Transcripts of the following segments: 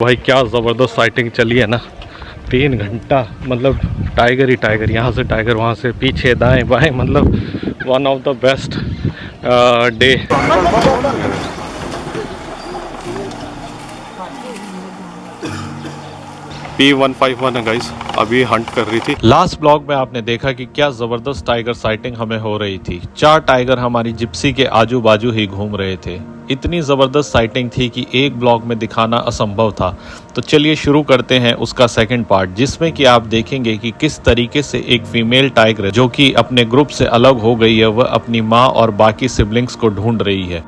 भाई क्या ज़बरदस्त साइटिंग चली है ना। 3 घंटा मतलब टाइगर ही टाइगर, यहाँ से टाइगर, वहाँ से पीछे दाएं बाएं, मतलब one of the best day. P151 है गाइस, अभी हंट कर रही थी। लास्ट ब्लॉग में आपने देखा कि क्या जबरदस्त टाइगर साइटिंग हमें हो रही थी। 4 टाइगर हमारी जिप्सी के आजू बाजू ही घूम रहे थे। इतनी जबरदस्त साइटिंग थी कि एक ब्लॉग में दिखाना असंभव था। तो चलिए शुरू करते हैं उसका सेकंड पार्ट, जिसमें कि आप देखेंगे कि किस तरीके से एक फीमेल टाइगर जो कि अपने ग्रुप से अलग हो गई है, वह अपनी माँ और बाकी सिबलिंग्स को ढूंढ रही है।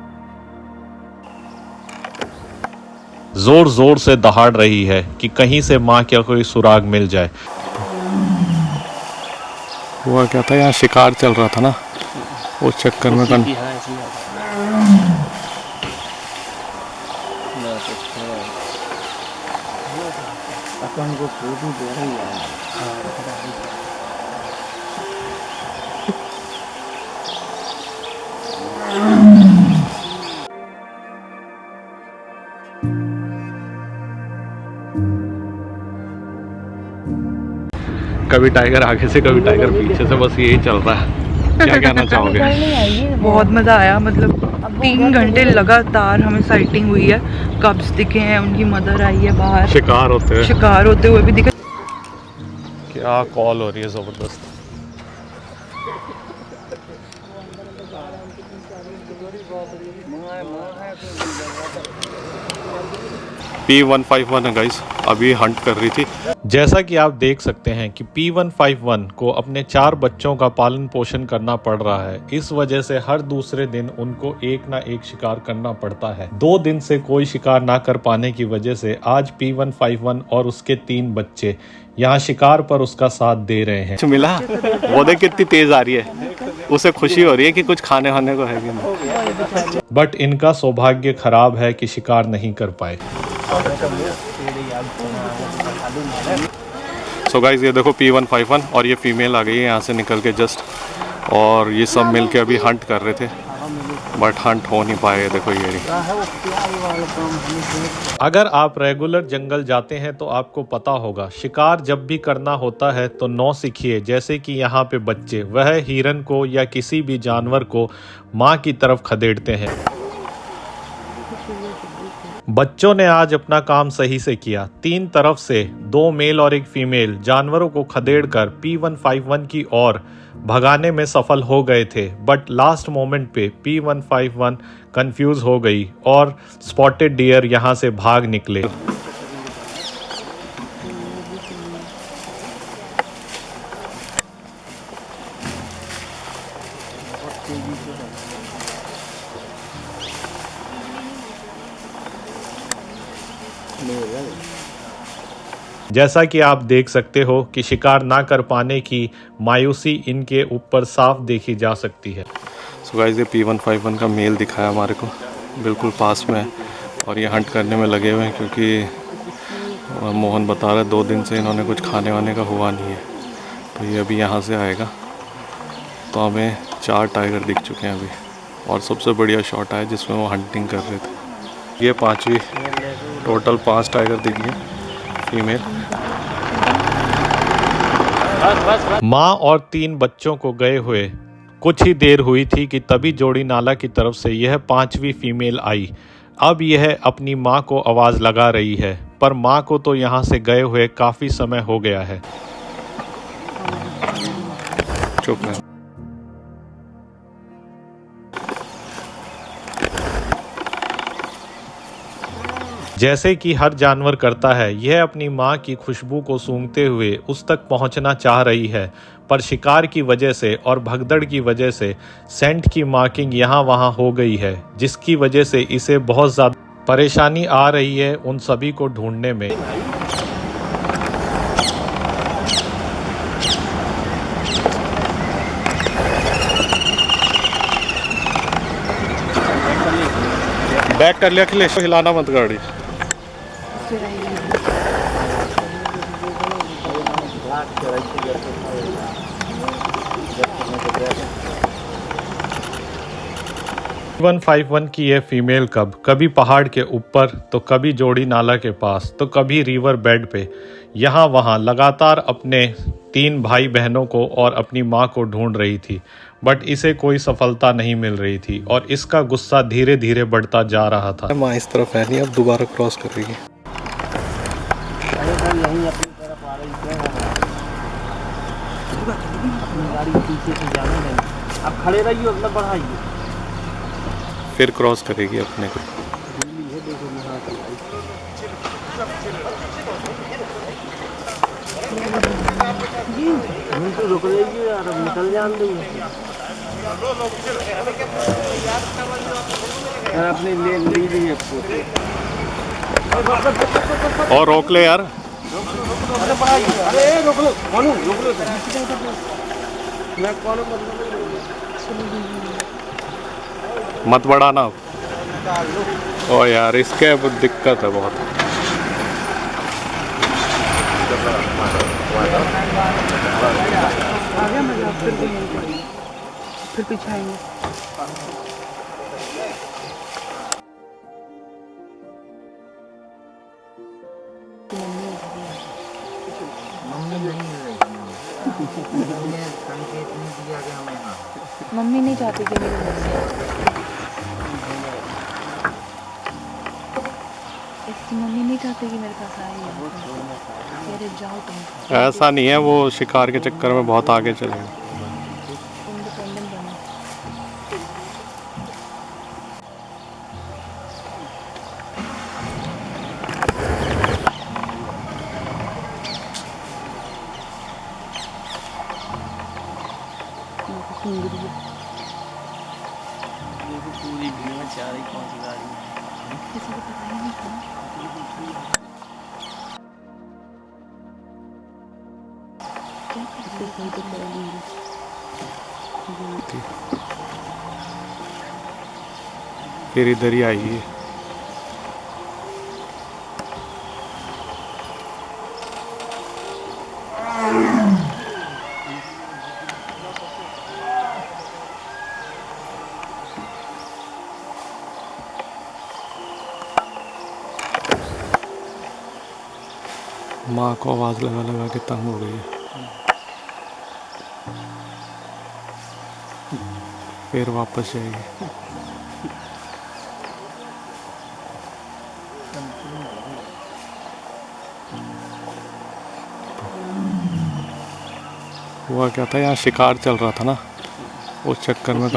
जोर जोर से दहाड़ रही है कि कहीं से माँ का कोई सुराग मिल जाए। हुआ क्या था, यहाँ शिकार चल रहा था ना, उस चक्कर में अपन को फूट नहीं दे रही है। कभी टाइगर आगे से कभी टाइगर पीछे से, बस यही चल रहा है। क्या कहना चाहोगे? बहुत मज़ा आया, मतलब 3 घंटे लगातार हमें साइटिंग हुई है। कब्स दिखे हैं, उनकी मदर आई है बाहर, शिकार होते हुए भी दिखे। क्या कॉल हो रही है ज़बरदस्त। P151 है गाइस, अभी हंट कर रही थी। जैसा कि आप देख सकते हैं कि P151 को अपने 4 बच्चों का पालन पोषण करना पड़ रहा है। इस वजह से हर दूसरे दिन उनको एक ना एक शिकार करना पड़ता है। 2 दिन से कोई शिकार ना कर पाने की वजह से आज P151 और उसके 3 बच्चे यहाँ शिकार पर उसका साथ दे रहे हैं। मिला वो देख कितनी तेज आ रही है, उसे खुशी हो रही है कि कुछ खाने वाने को है कि नहीं। बट इनका सौभाग्य खराब है कि शिकार नहीं कर पाए। सो गाइस ये देखो P151 और ये फीमेल आ गई है यहाँ से निकल के जस्ट, और ये सब मिलके अभी हंट कर रहे थे, बट हंट हो नहीं पाए। देखो ये अगर आप रेगुलर जंगल जाते हैं तो आपको पता होगा, शिकार जब भी करना होता है तो 9 सीखिए। जैसे कि यहाँ पे बच्चे वह हिरन को या किसी भी जानवर को माँ की तरफ खदेड़ते हैं। बच्चों ने आज अपना काम सही से किया। 3 तरफ से 2 मेल और 1 फीमेल जानवरों को खदेड़कर P151 की ओर भगाने में सफल हो गए थे, बट लास्ट मोमेंट पे P151 कंफ्यूज हो गई और स्पॉटेड डियर यहां से भाग निकले। जैसा कि आप देख सकते हो कि शिकार ना कर पाने की मायूसी इनके ऊपर साफ देखी जा सकती है। सो गाइस ये P151 का मेल दिखाया हमारे को, बिल्कुल पास में है, और ये हंट करने में लगे हुए हैं क्योंकि मोहन बता रहा है 2 दिन से इन्होंने कुछ खाने वाने का हुआ नहीं है। तो ये अभी यहाँ से आएगा। तो हमें 4 टाइगर दिख चुके हैं अभी, और सबसे बढ़िया शॉट आया जिसमें वो हंटिंग कर रहे थे। ये 5वीं, टोटल 5 टाइगर दिख गए फीमेल। माँ और 3 बच्चों को गए हुए कुछ ही देर हुई थी कि तभी जोड़ी नाला की तरफ से यह 5वीं फीमेल आई। अब यह अपनी माँ को आवाज़ लगा रही है, पर माँ को तो यहाँ से गए हुए काफ़ी समय हो गया है। चुप है। जैसे कि हर जानवर करता है, यह अपनी मां की खुशबू को सूंघते हुए उस तक पहुंचना चाह रही है, पर शिकार की वजह से और भगदड़ की वजह से सेंट की मार्किंग यहां वहां हो गई है, जिसकी वजह से इसे बहुत ज़्यादा परेशानी आ रही है उन सभी को ढूंढने में। बैक कर लिया, अखिलेश हिलाना मत गाड़ी। P151 की यह फीमेल कब कभी पहाड़ के ऊपर तो कभी जोड़ी नाला के पास तो कभी रिवर बेड पे यहाँ वहाँ लगातार अपने 3 भाई बहनों को और अपनी माँ को ढूंढ रही थी, बट इसे कोई सफलता नहीं मिल रही थी और इसका गुस्सा धीरे धीरे बढ़ता जा रहा था। माँ इस तरफ है नहीं, अब दोबारा क्रॉस कर रही है। यहीं अपनी तरफ आ रही है, अपनी गाड़ी पीछे से जाने नहीं। अब खड़े रहिए, अपना बढ़ाइए, फिर क्रॉस करेगी अपने को। तो रुक जाइए यार, अब निकल जान देंगे यार, अपनी ले लीजिए और रोक ले यार। अरे बढ़ाइए, अरे रोक लो बोलू, रोक लो मैं कौन मत बढ़ाना। ओ यार इसके दिक्कत है बहुत। आगे मजा, फिर पीछे आएंगे। मम्मी नहीं चाहती कि मेरे इसकी मम्मी नहीं चाहती कि मेरे पास आए। अरे जाओ तुम। ऐसा नहीं है, वो शिकार के चक्कर में बहुत आगे चले गए। इंडिपेंडेंट बनो। पूरी भीड़ में चार ही 5 गाड़ी किसी को पता ही नहीं था। क्या करते कोई तो फिर इधर ही आई है। माँ को आवाज लगा लगा के तंग हो गई है। फिर वापस जाएगी। हुआ क्या था, यहाँ शिकार चल रहा था ना, उस चक्कर में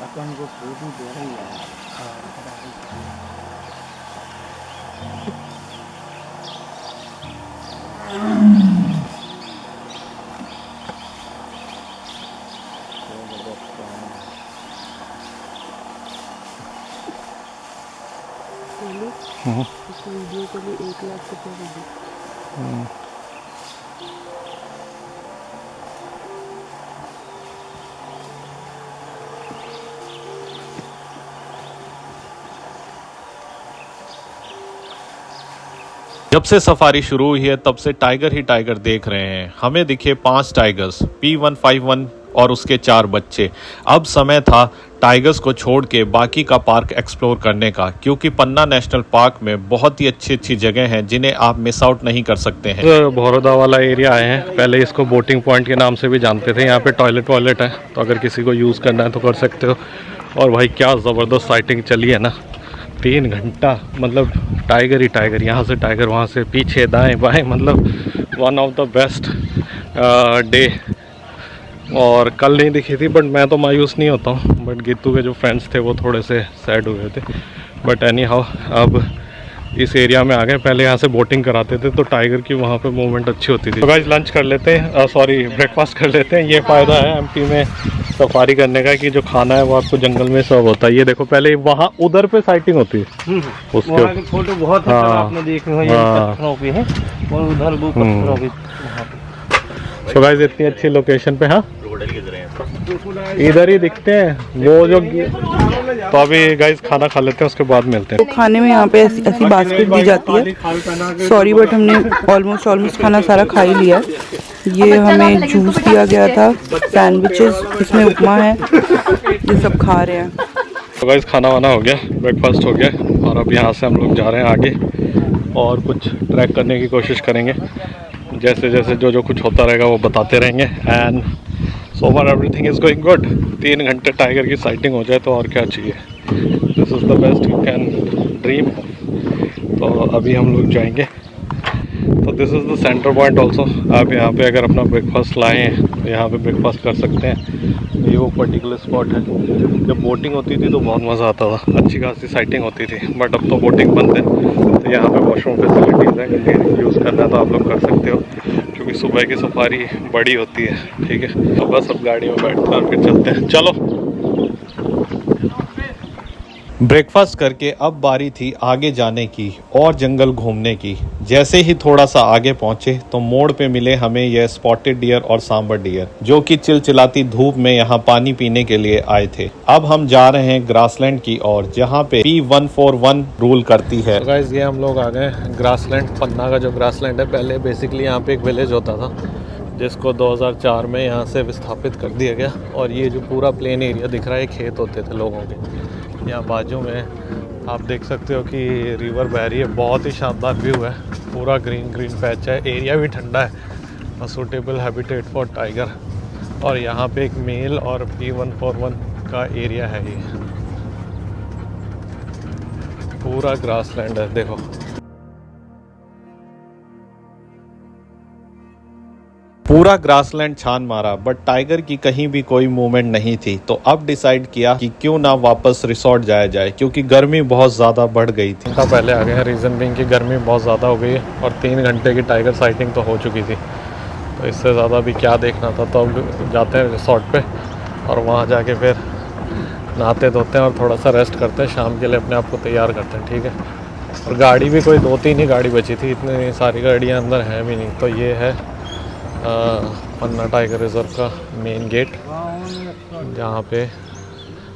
अपन को फोटो दे रही है। वीडियो के लिए 1 लाख रुपये लगे। जब से सफारी शुरू हुई है तब से टाइगर ही टाइगर देख रहे हैं। हमें दिखे 5 टाइगर्स, P151 और उसके 4 बच्चे। अब समय था टाइगर्स को छोड़ के बाकी का पार्क एक्सप्लोर करने का, क्योंकि पन्ना नेशनल पार्क में बहुत ही अच्छी अच्छी जगह हैं जिन्हें आप मिस आउट नहीं कर सकते हैं। भौरोदा वाला एरिया आए हैं। पहले इसको बोटिंग पॉइंट के नाम से भी जानते थे। यहाँ पे टॉयलेट वॉयलेट है, तो अगर किसी को यूज़ करना है तो कर सकते हो। और भाई क्या ज़बरदस्त साइटिंग चली है ना, 3 घंटा, मतलब टाइगर ही टाइगर, यहाँ से टाइगर, वहाँ से पीछे दाएं बाएं, मतलब one of the best day. और कल नहीं दिखी थी, बट मैं तो मायूस नहीं होता हूँ, बट गीतू के जो फ्रेंड्स थे वो थोड़े से सैड हुए थे। बट एनी हाउ अब इस एरिया में आ गए। पहले यहाँ से बोटिंग कराते थे तो टाइगर की वहाँ पे मूवमेंट अच्छी होती थी। तो गाइस लंच कर लेते हैं, सॉरी ब्रेकफास्ट कर लेते हैं। ये फ़ायदा है एमपी में सफारी करने का कि जो खाना है वो आपको जंगल में सर्व होता है। ये देखो, पहले वहाँ उधर पे साइटिंग होती है, उसके फोटो बहुत है, आपने देखे हो, ये पत्थरों पे है और उधर वो पत्थरों पे। तो गाइस इतनी अच्छी लोकेशन पे, हाँ इधर ही दिखते हैं वो जो। तो अभी गाइस खाना खा लेते हैं, उसके बाद मिलते हैं। तो खाने में यहाँ पे ऐसी बास्केट दी जाती है। सॉरी बट हमने ऑलमोस्ट खाना सारा खा ही लिया है। ये हमें जूस दिया गया था, सैंडविचेस, इसमें उपमा है, ये सब खा रहे हैं। तो गाइस खाना वाना हो गया, ब्रेकफास्ट हो गया और अब यहाँ से हम लोग जा रहे हैं आगे और कुछ ट्रैक करने की कोशिश करेंगे। जैसे जैसे जो कुछ होता रहेगा वो बताते रहेंगे। And so far everything is going good. 3 घंटे टाइगर की साइटिंग हो जाए तो और क्या चाहिए। This is the best you can dream. तो अभी हम लोग जाएंगे। तो this is the centre point also. आप यहाँ पे अगर अपना ब्रेकफास्ट लाए हैं तो यहाँ पे ब्रेकफास्ट कर सकते हैं। ये वो पर्टिकुलर स्पॉट है। जब बोटिंग होती थी तो बहुत मज़ा आता था, अच्छी खासी साइटिंग होती थी, बट अब तो बोटिंग बंद है। तो यहाँ पे वॉशरूम फैसिलिटीज़ हैं, यूज़ करना है तो आप लोग कर सकते हो, क्योंकि सुबह की सफारी बड़ी होती है। ठीक है, तो बस अब गाड़ी में बैठते हैं और फिर चलते हैं। चलो। ब्रेकफास्ट करके अब बारी थी आगे जाने की और जंगल घूमने की। जैसे ही थोड़ा सा आगे पहुंचे तो मोड़ पे मिले हमें यह स्पॉटेड डियर और सांबर डियर, जो कि चिलचिलाती धूप में यहाँ पानी पीने के लिए आए थे। अब हम जा रहे हैं ग्रासलैंड की ओर, जहाँ पे P141 रूल करती है। तो गाइस ये हम लोग आ गए ग्रासलैंड, पन्ना का जो ग्रासलैंड है। पहले बेसिकली यहाँ पे एक विलेज होता था, जिसको 2004 में यहाँ से विस्थापित कर दिया गया। और ये जो पूरा प्लेन एरिया दिख रहा है, खेत होते थे लोगों के। यहाँ बाजू में आप देख सकते हो कि रिवर बह रही है, बहुत ही शानदार व्यू है। पूरा ग्रीन ग्रीन पैच है, एरिया भी ठंडा है, सूटेबल हैबिटेट फॉर टाइगर। और यहाँ पे एक मेल और P141 का एरिया है। ये पूरा ग्रासलैंड है, देखो। पूरा ग्रासलैंड छान मारा, बट टाइगर की कहीं भी कोई मूवमेंट नहीं थी। तो अब डिसाइड किया कि क्यों ना वापस रिसोर्ट जाया जाए, क्योंकि गर्मी बहुत ज़्यादा बढ़ गई थी। पहले आ गए हैं, रीज़न बीइंग कि गर्मी बहुत ज़्यादा हो गई है और 3 घंटे की टाइगर साइटिंग तो हो चुकी थी। तो इससे ज़्यादा भी क्या देखना था। तो अब जाते हैं रिसोर्ट पे और वहाँ जाके फिर नहाते धोते हैं और थोड़ा सा रेस्ट करते हैं, शाम के लिए अपने आप को तैयार करते हैं। ठीक है। और गाड़ी भी कोई 2-3 ही गाड़ी बची थी, इतनी सारी गाड़ियाँ अंदर हैं भी नहीं। तो ये है पन्ना टाइगर रिजर्व का मेन गेट, जहाँ पे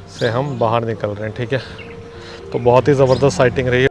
से हम बाहर निकल रहे हैं। ठीक है। तो बहुत ही ज़बरदस्त साइटिंग रही है।